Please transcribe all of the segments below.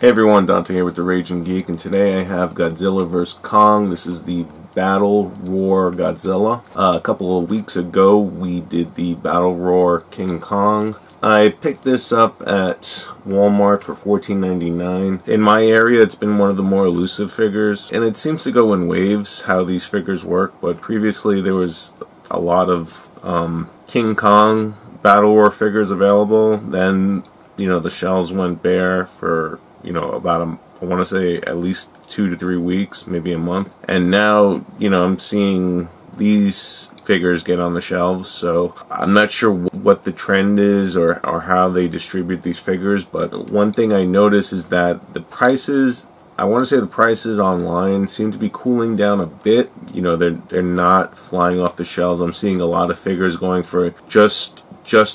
Hey everyone, Dante here with the Raging Geek, and today I have Godzilla vs. Kong. This is the Battle Roar Godzilla. A couple of weeks ago we did the Battle Roar King Kong. I picked this up at Walmart for $14.99. In my area it's been one of the more elusive figures, and it seems to go in waves how these figures work, but previously there was a lot of King Kong Battle Roar figures available. Then the shelves went bare for about I want to say at least 2 to 3 weeks, maybe a month. And now, I'm seeing these figures get on the shelves, so I'm not sure what the trend is or how they distribute these figures, but one thing I notice is that the prices, I want to say the prices online seem to be cooling down a bit. They're not flying off the shelves. I'm seeing a lot of figures going for just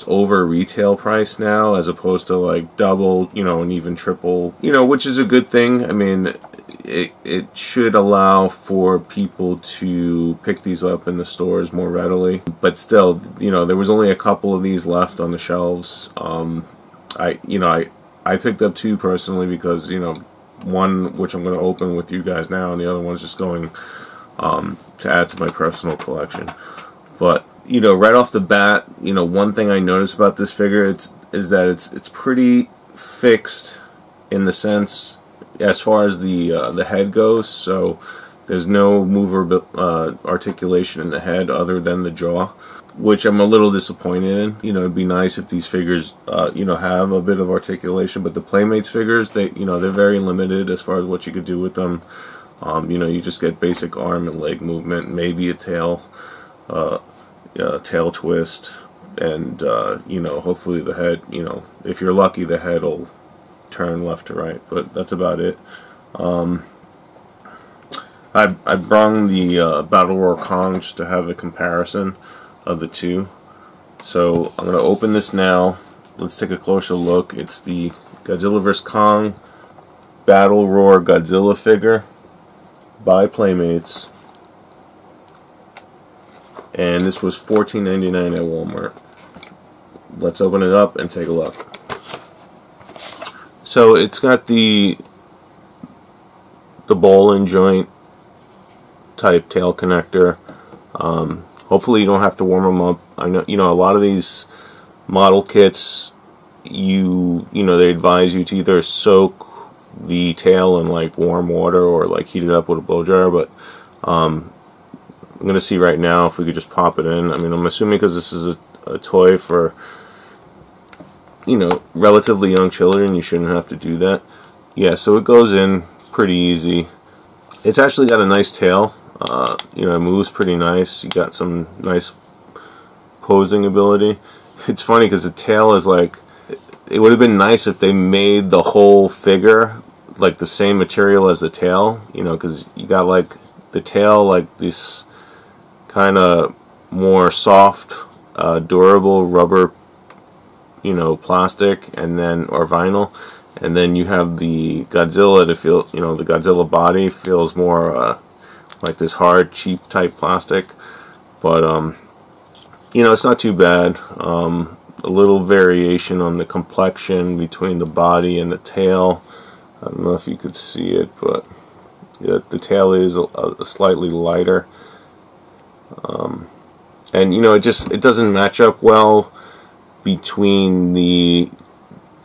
over retail price now, as opposed to like double, and even triple, which is a good thing. I mean, it should allow for people to pick these up in the stores more readily. But still, there was only a couple of these left on the shelves. I picked up 2 personally because, one which I'm going to open with you guys now, and the other one's just going to add to my personal collection. But right off the bat, one thing I noticed about this figure is that it's pretty fixed in the sense as far as the head goes. So there's no articulation in the head other than the jaw, which I'm a little disappointed in. It'd be nice if these figures have a bit of articulation, but the Playmates figures, they're very limited as far as what you could do with them. You just get basic arm and leg movement, maybe a tail twist, and hopefully the head, if you're lucky, the head will turn left to right, but that's about it. I've brung the Battle Roar Kong just to have a comparison of the two. So I'm going to open this now. Let's take a closer look. It's the Godzilla vs. Kong Battle Roar Godzilla figure by Playmates. And this was $14.99 at Walmart. Let's open it up and take a look. So it's got the ball and joint type tail connector. Hopefully you don't have to warm them up. I know a lot of these model kits, they advise you to either soak the tail in like warm water or like heat it up with a blow dryer, but I'm going to see right now if we could just pop it in. I mean, I'm assuming because this is a toy for, relatively young children, you shouldn't have to do that. Yeah, so it goes in pretty easy. It's actually got a nice tail. It moves pretty nice. You got some nice posing ability. It's funny because the tail is like, it would have been nice if they made the whole figure like the same material as the tail, because you got like the tail like this kind of more soft, durable rubber, plastic, and then or vinyl, and then you have the Godzilla to feel, the Godzilla body feels more like this hard, cheap type plastic. But it's not too bad. A little variation on the complexion between the body and the tail. I don't know if you could see it, but yeah, the tail is a slightly lighter. And it doesn't match up well between the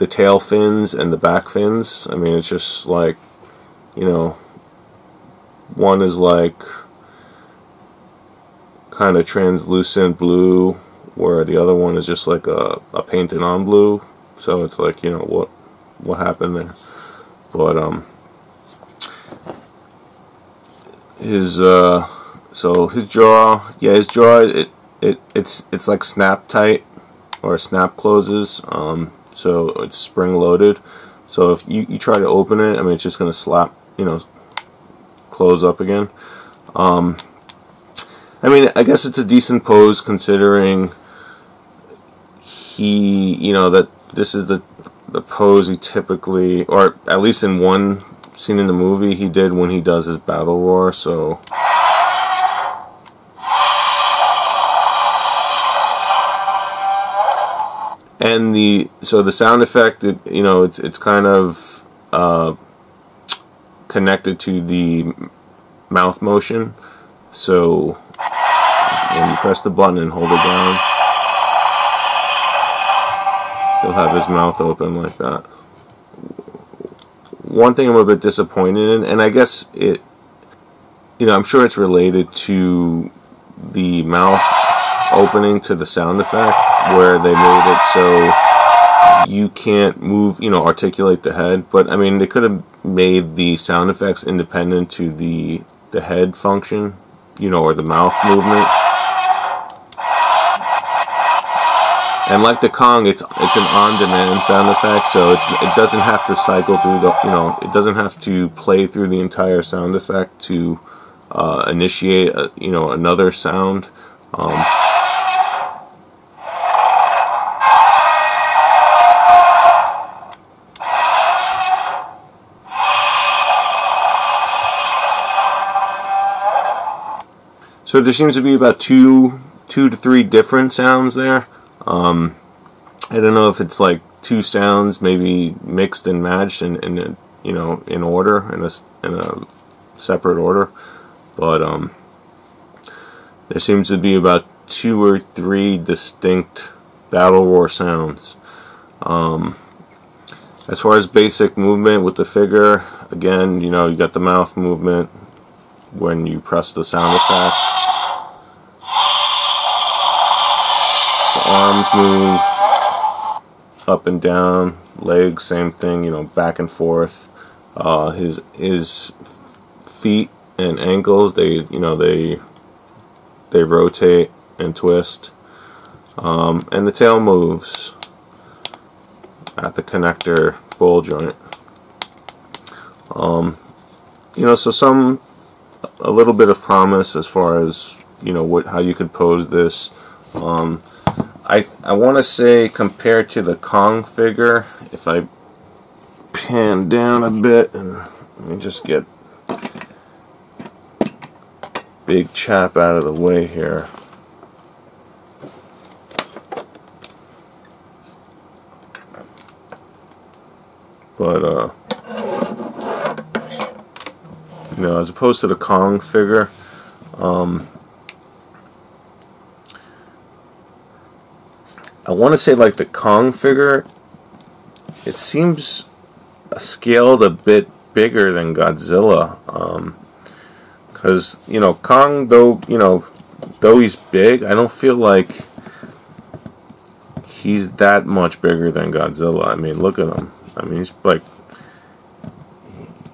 tail fins and the back fins. I mean, it's just like, one is like kind of translucent blue, where the other one is just like a painted on blue. So it's like, what happened there? But so his jaw, it's like snap tight or snap closes. So it's spring loaded. So if you try to open it, I mean, it's just gonna slap, close up again. I mean, I guess it's a decent pose considering that this is the pose he typically, or at least in one scene in the movie, he did when he does his battle roar. So And the sound effect, it's kind of connected to the mouth motion. So when you press the button and hold it down, he'll have his mouth open like that. One thing I'm a bit disappointed in, and I guess it, I'm sure it's related to the mouth opening to the sound effect, where they made it so you can't move, articulate the head. But I mean, they could have made the sound effects independent to the head function, or the mouth movement. And like the Kong, it's an on-demand sound effect, so it doesn't have to cycle through the, it doesn't have to play through the entire sound effect to initiate, another sound. So there seems to be about two to three different sounds there. I don't know if it's like two sounds maybe mixed and matched in in order, in a separate order, but there seems to be about 2 or 3 distinct battle roar sounds. As far as basic movement with the figure, again, you got the mouth movement when you press the sound effect. The arms move up and down, legs same thing, back and forth. His feet and ankles, they rotate and twist, and the tail moves at the connector ball joint. So a little bit of promise as far as how you could pose this. I want to say, compared to the Kong figure, if I pan down a bit, and let me just get big chap out of the way here. But as opposed to the Kong figure, I want to say, like the Kong figure, it seems scaled a bit bigger than Godzilla. Because Kong, though he's big, I don't feel like he's that much bigger than Godzilla. I mean, look at him. I mean, he's like,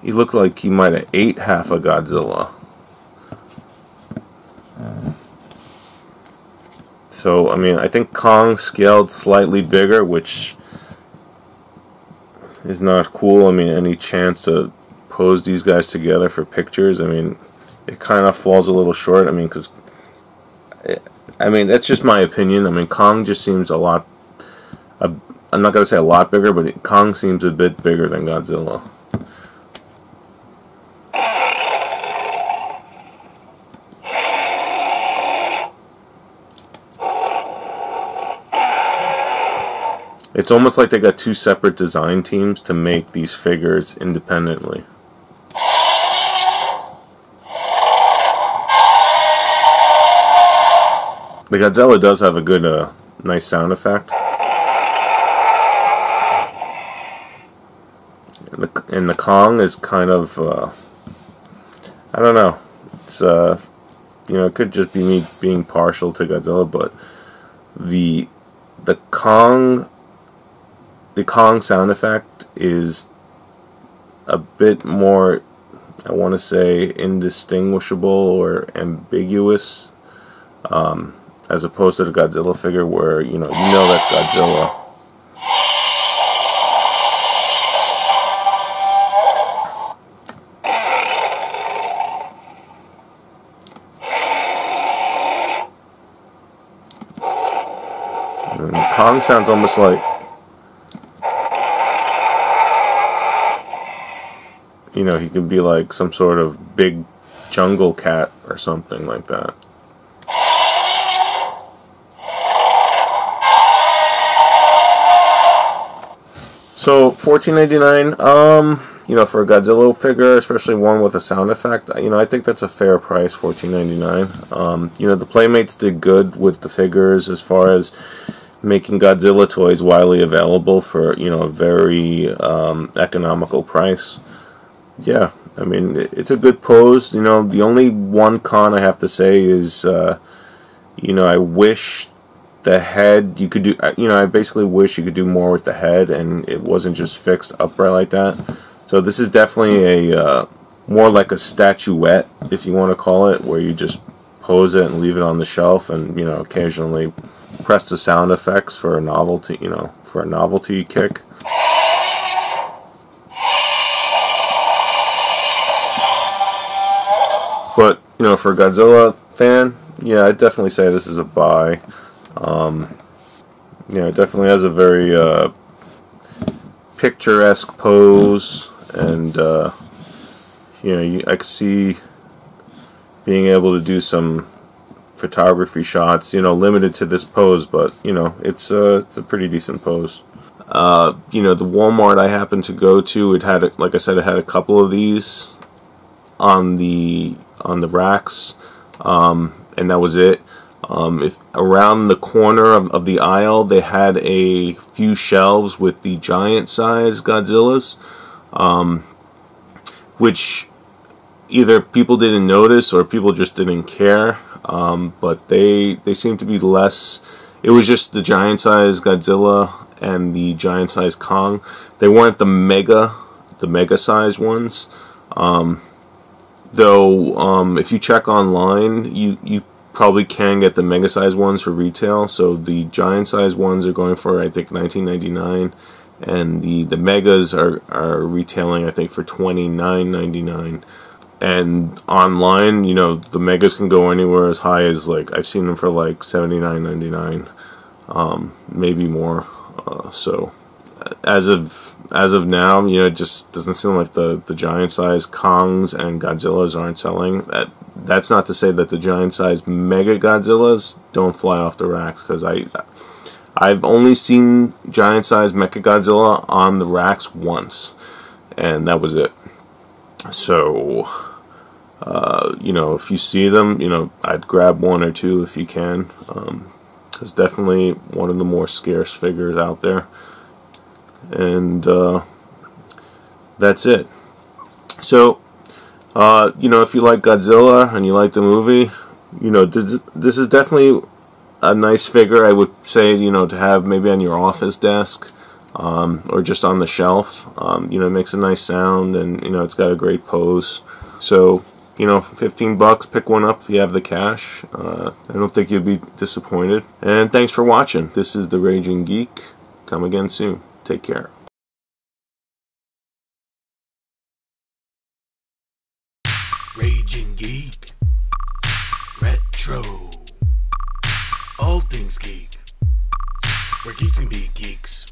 he looked like he might have ate half of Godzilla. So, I mean, I think Kong scaled slightly bigger, which is not cool. I mean, any chance to pose these guys together for pictures, I mean, it kind of falls a little short. I mean, because, that's just my opinion. I mean, Kong just seems a lot, I'm not going to say a lot bigger, but Kong seems a bit bigger than Godzilla. It's almost like they got 2 separate design teams to make these figures independently. The Godzilla does have a good, nice sound effect. And the Kong is kind of, I don't know. It's, it could just be me being partial to Godzilla, but the Kong sound effect is a bit more, I want to say, indistinguishable or ambiguous, as opposed to the Godzilla figure, where you know that's Godzilla. And Kong sounds almost like, he could be like some sort of big jungle cat or something like that. So $14.99. You know, for a Godzilla figure, especially one with a sound effect, you know, I think that's a fair price, $14.99. You know, the Playmates did good with the figures as far as making Godzilla toys widely available for, you know, a very economical price. Yeah, I mean, it's a good pose. You know, the only one con I have to say is, you know, I wish the head, you could do, you know, I basically wish you could do more with the head and it wasn't just fixed upright like that. So this is definitely a more like a statuette, if you want to call it, where you just pose it and leave it on the shelf, and you know, occasionally press the sound effects for a novelty, you know, for a novelty kick. But you know, for a Godzilla fan, yeah, I'd definitely say this is a buy. You know, it definitely has a very picturesque pose. And you know, I could see being able to do some photography shots, you know, limited to this pose, but you know, it's a pretty decent pose. You know, the Walmart I happened to go to, it had, like I said, it had a couple of these on the racks, and that was it. If around the corner of the aisle, they had a few shelves with the giant size Godzillas. Which either people didn't notice or people just didn't care, but they seem to be less. It was just the giant size Godzilla and the giant size Kong. They weren't the mega size ones. Though if you check online, you probably can get the mega size ones for retail. So the giant size ones are going for, I think, $19.99. And the megas are retailing, I think, for $29.99. And online, you know, the megas can go anywhere as high as, like, I've seen them for like $79.99, maybe more. So as of now, you know, it just doesn't seem like the giant size Kongs and Godzillas aren't selling. That's not to say that the giant size Mega Godzillas don't fly off the racks, because I've only seen giant size Mechagodzilla on the racks once, and that was it. So, you know, if you see them, you know, I'd grab one or two if you can. It's definitely one of the more scarce figures out there. And that's it. So, you know, if you like Godzilla and you like the movie, you know, this is definitely a nice figure, I would say, you know, to have maybe on your office desk, or just on the shelf. You know, it makes a nice sound, and you know, it's got a great pose. So, you know, $15, pick one up if you have the cash. I don't think you'd be disappointed. And thanks for watching. This is the Raging Geek. Come again soon. Take care. Raging Geek, Retro, all things geek, where geeks can be geeks.